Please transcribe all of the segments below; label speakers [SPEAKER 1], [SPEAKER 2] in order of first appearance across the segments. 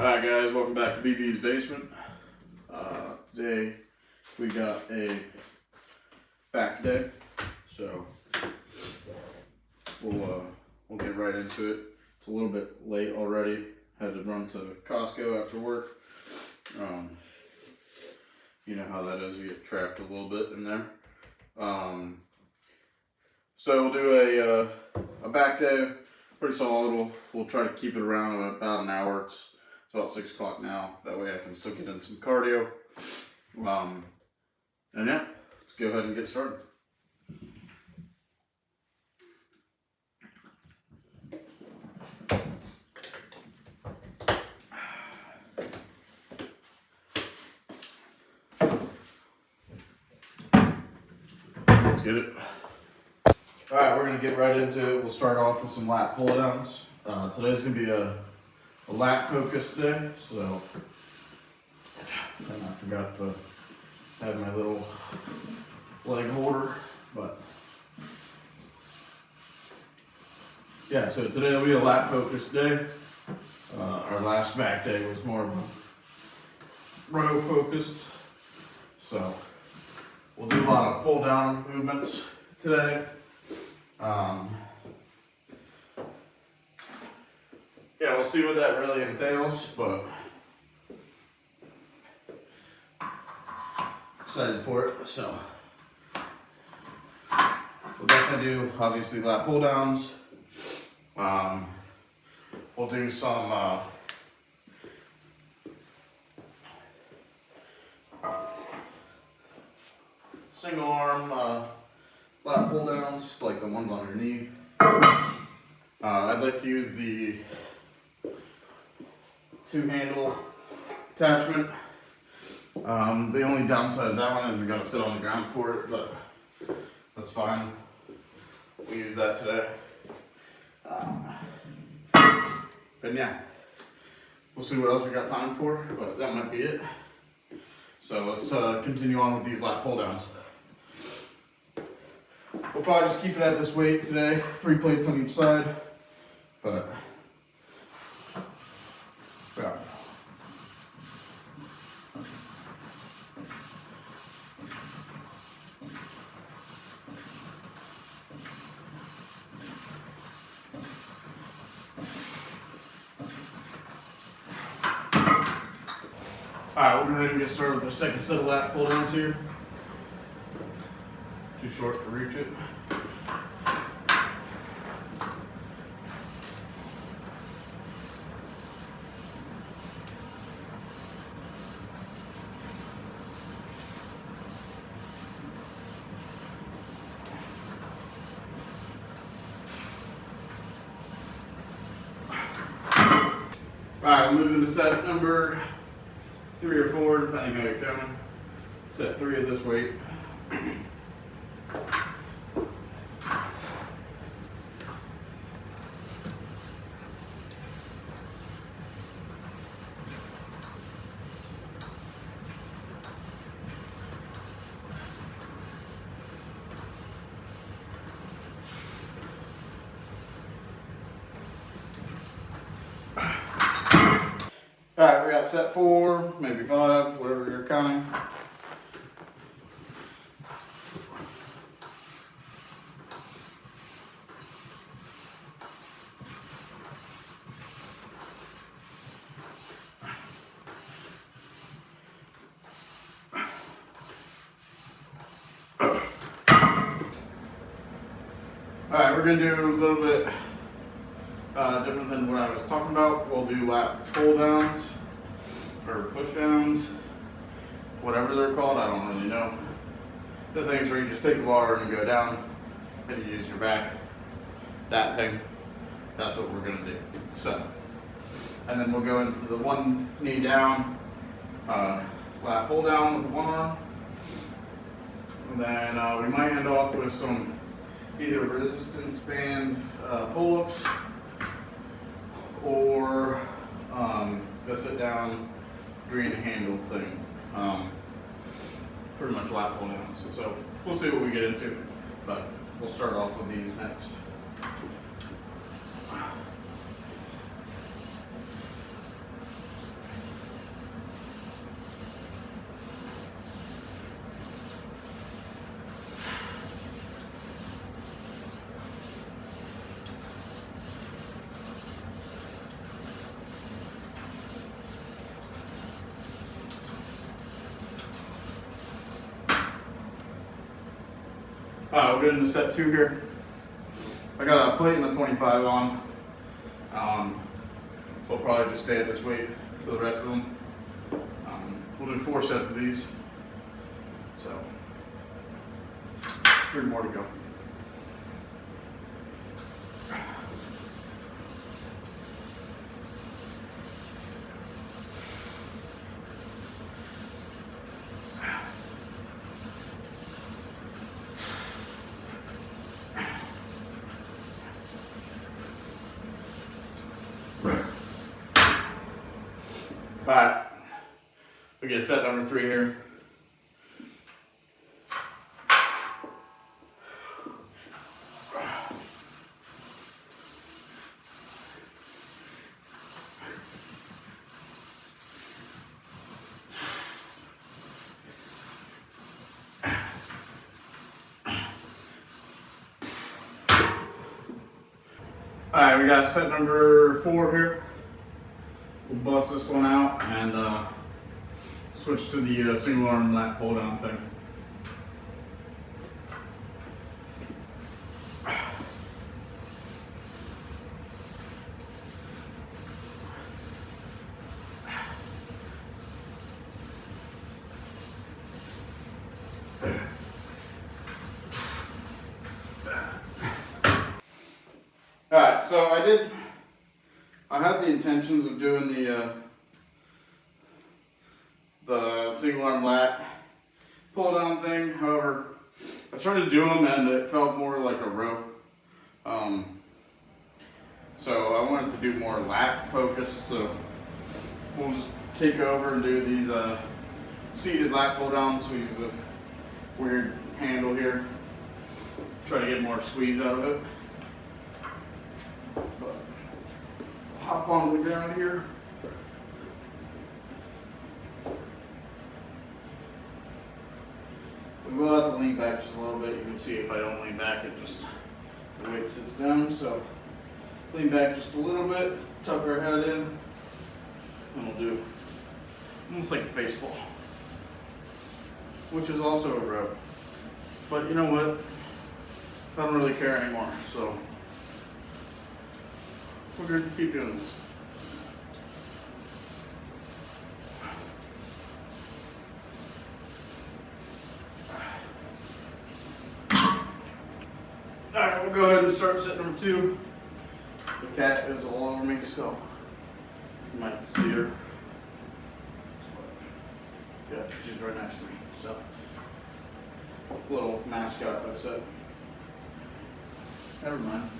[SPEAKER 1] Hi guys, welcome back to BB's Basement. Today we got a back day, so we'll get right into it. It's a little bit late already. Had to run to Costco after work. You know how that is, you get trapped a little bit in there. So we'll do a back day, pretty solid. We'll try to keep it around about an hour. It's about 6 o'clock now. That way I can still get in some cardio. And yeah, let's go ahead and get started. Let's get it. Alright, we're going to get right into it. We'll start off with some lat pull downs. Today's going to be a lat focused day, so and I forgot to have my little leg holder, but yeah, so today will be a lat focused day. Our last back day was more of a row focused, so we'll do a lot of pull down movements today. Yeah, we'll see what that really entails, but excited for it. So we'll definitely do obviously lat pull downs. We'll do some single arm lat pull downs, like the ones on your knee. I'd like to use the 2-handle attachment. The only downside of that one is we gotta sit on the ground for it, but that's fine. We'll use that today. And yeah, we'll see what else we got time for, but that might be it. So let's continue on with these lat pull downs. We'll probably just keep it at this weight today, 3 plates on each side, but yeah. Alright, we'll go ahead and get started with our second set of lat pull downs here. Too short to reach it. Alright, we'll move into set number 3 or 4, depending how you're counting. Set 3 of this weight. Alright, we got set 4, maybe 5, whatever you're counting. Alright, we're going to do a little bit different than what I was talking about. We'll do lat pull downs or push downs, whatever they're called, I don't really know. The things where you just take the bar and you go down and you use your back. That thing, that's what we're going to do. So, and then we'll go into the one knee down, lat pull down with the one arm. And then we might end off with some either resistance band pull-ups or the sit down green handle thing. Pretty much lat pull downs. So we'll see what we get into, but we'll start off with these next. We'll get into set 2 here. I got a plate and a 25 on. We'll probably just stay at this weight for the rest of them. We'll do 4 sets of these. So, 3 more to go. Alright, we get set number 3 here. Alright, we got set number 4 here. We'll bust this one out and switch to the single arm lat pull down thing. Alright, so I had the intentions of doing the single arm lat pull down thing. However, I tried to do them and it felt more like a row. So I wanted to do more lat focused. So we'll just take over and do these seated lat pull downs. We use a weird handle here. Try to get more squeeze out of it. But hop onto the ground here. We will have to lean back just a little bit. You can see if I don't lean back, it just, the weight sits down. So lean back just a little bit, tuck our head in, and we'll do almost like a face pull, which is also a row. But you know what? I don't really care anymore, so we're going to keep doing this. Alright, we'll go ahead and start set number 2. The cat is all over me, so you might see her. Yeah, she's right next to me. So, little mascot, that's it. Never mind.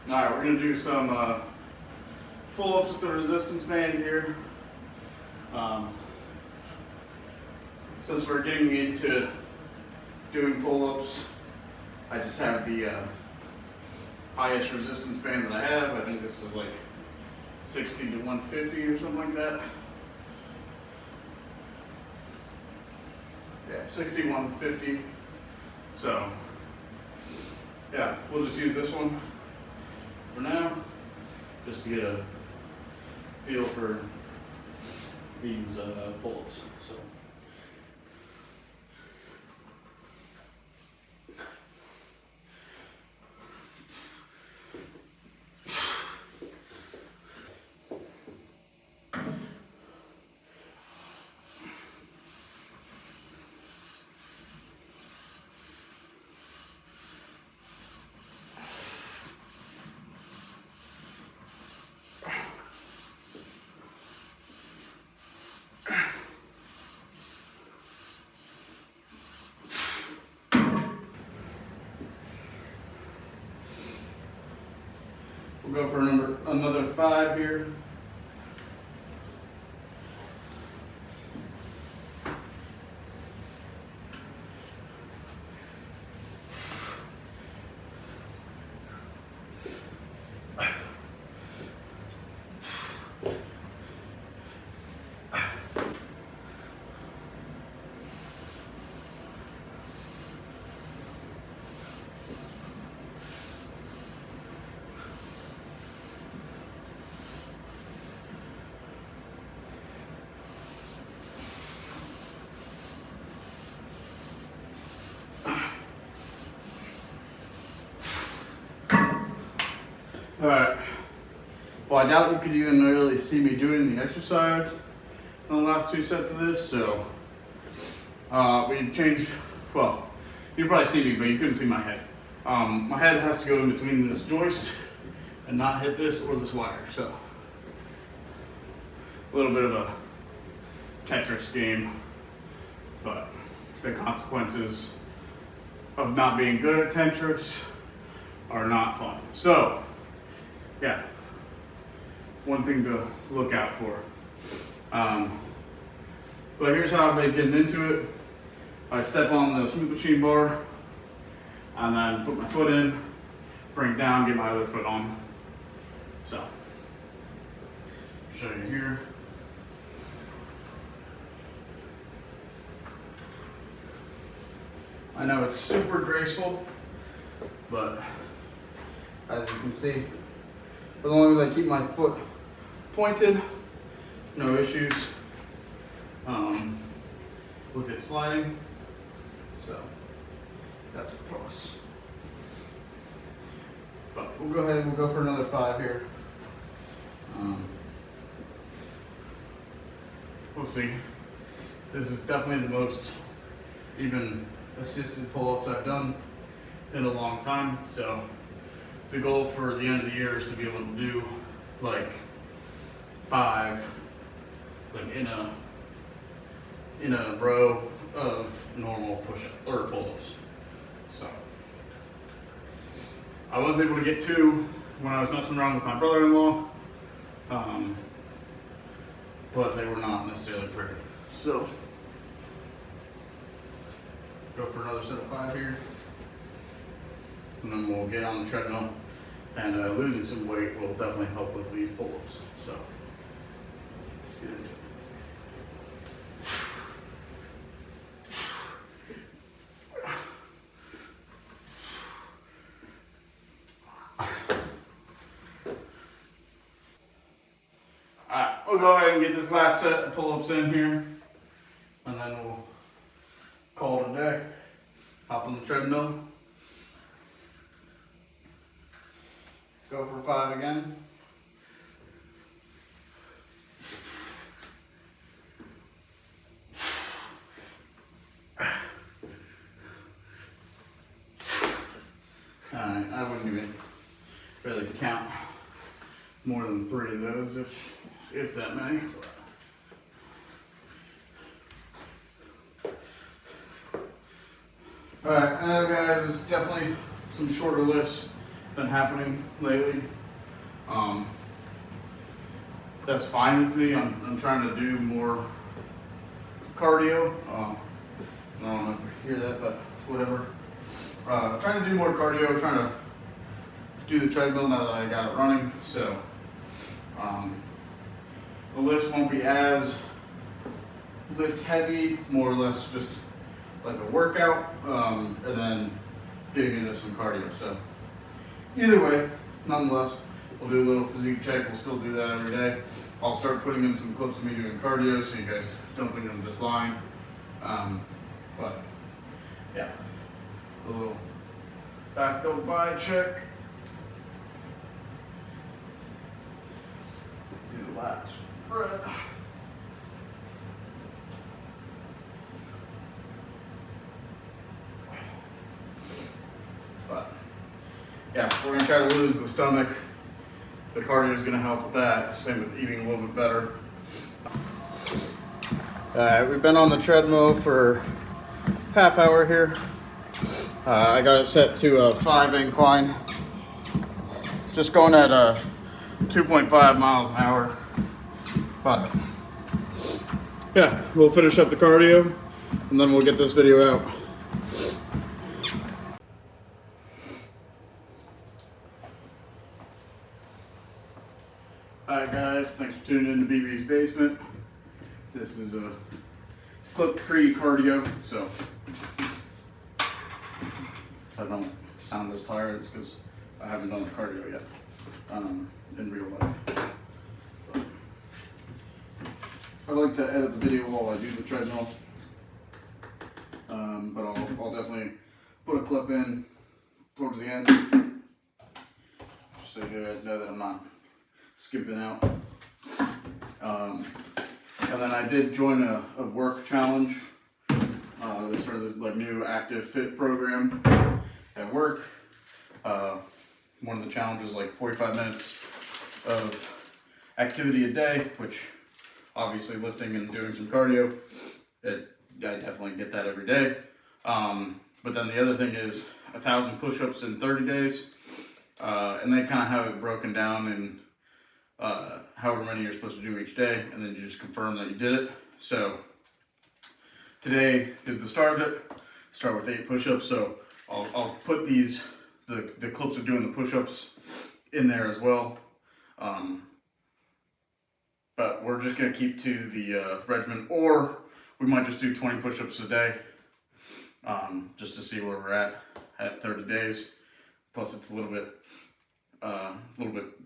[SPEAKER 1] Alright, we're going to do some pull-ups with the resistance band here. Since we're getting into doing pull-ups, I just have the highest resistance band that I have. I think this is like 60 to 150 or something like that. Yeah, 60, 150. So, yeah, we'll just use this one for now, just to get a feel for these pull-ups. So. We'll go for another 5 here. Alright. Well, I doubt you could even really see me doing the exercise on the last 2 sets of this, so we changed, well, you probably see me, but you couldn't see my head. My head has to go in between this joist and not hit this or this wire, so a little bit of a Tetris game, but the consequences of not being good at Tetris are not fun. So, yeah, one thing to look out for. But here's how I've been getting into it. I step on the smooth machine bar and then put my foot in, bring it down, get my other foot on. So, show you here. I know it's super graceful, but as you can see, as long as I keep my foot pointed, no issues with it sliding. So that's a plus. But we'll go ahead and we'll go for another 5 here. We'll see. This is definitely the most even assisted pull-ups I've done in a long time. So the goal for the end of the year is to be able to do like 5, like in a row of normal push-up or pull-ups. So I was able to get 2 when I was messing around with my brother-in-law, but they were not necessarily pretty. So go for another set of 5 here, and then we'll get on the treadmill. And losing some weight will definitely help with these pull-ups. So let's get into it. Alright, we'll go ahead and get this last set of pull-ups in here, and then we'll call it a day. Hop on the treadmill. Go for 5 again. Alright, I wouldn't even really count more than 3 of those, if that many. Alright, I know guys, there's definitely some shorter lifts been happening lately. That's fine with me. I'm trying to do more cardio. I don't know if you hear that, but whatever. Trying to do more cardio, trying to do the treadmill now that I got it running. So the lifts won't be as lift heavy, more or less just like a workout, and then getting into some cardio. So either way, nonetheless, we'll do a little physique check. We'll still do that every day. I'll start putting in some clips of me doing cardio so you guys don't think I'm just lying. But yeah, a little back double bi check. Do the lat spread. But yeah, we're gonna try to lose the stomach. The cardio is gonna help with that. Same with eating a little bit better. Alright, we've been on the treadmill for half hour here. I got it set to a 5 incline. Just going at 2.5 miles an hour. But yeah, we'll finish up the cardio and then we'll get this video out. Alright guys, thanks for tuning in to BB's Basement. This is a clip-free cardio, so if I don't sound as tired, it's because I haven't done the cardio yet in real life. But I like to edit the video while I do the treadmill, but I'll definitely put a clip in towards the end, just so you guys know that I'm not skipping out. And then I did join a work challenge. They started this like new active fit program at work. One of the challenges like 45 minutes of activity a day, which obviously lifting and doing some cardio, I definitely get that every day. But then the other thing is 1,000 push-ups in 30 days. And they kind of have it broken down in however many you're supposed to do each day, and then you just confirm that you did it. So today is the start of it. Start with 8 push-ups. So I'll put the clips of doing the push-ups in there as well. But we're just gonna keep to the regimen, or we might just do 20 push-ups a day, just to see where we're at 30 days. Plus, it's a little bit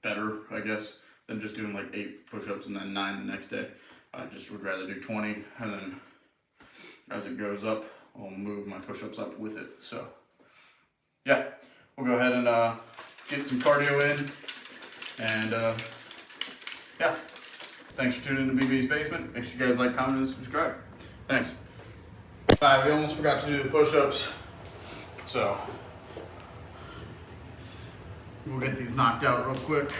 [SPEAKER 1] better, I guess, than just doing like 8 push-ups and then 9 the next day. I just would rather do 20, and then as it goes up, I'll move my push-ups up with it. So, yeah, we'll go ahead and get some cardio in, and yeah. Thanks for tuning in to BB's Basement. Make sure you guys like, comment, and subscribe. Thanks. Alright, we almost forgot to do the push-ups, so we'll get these knocked out real quick.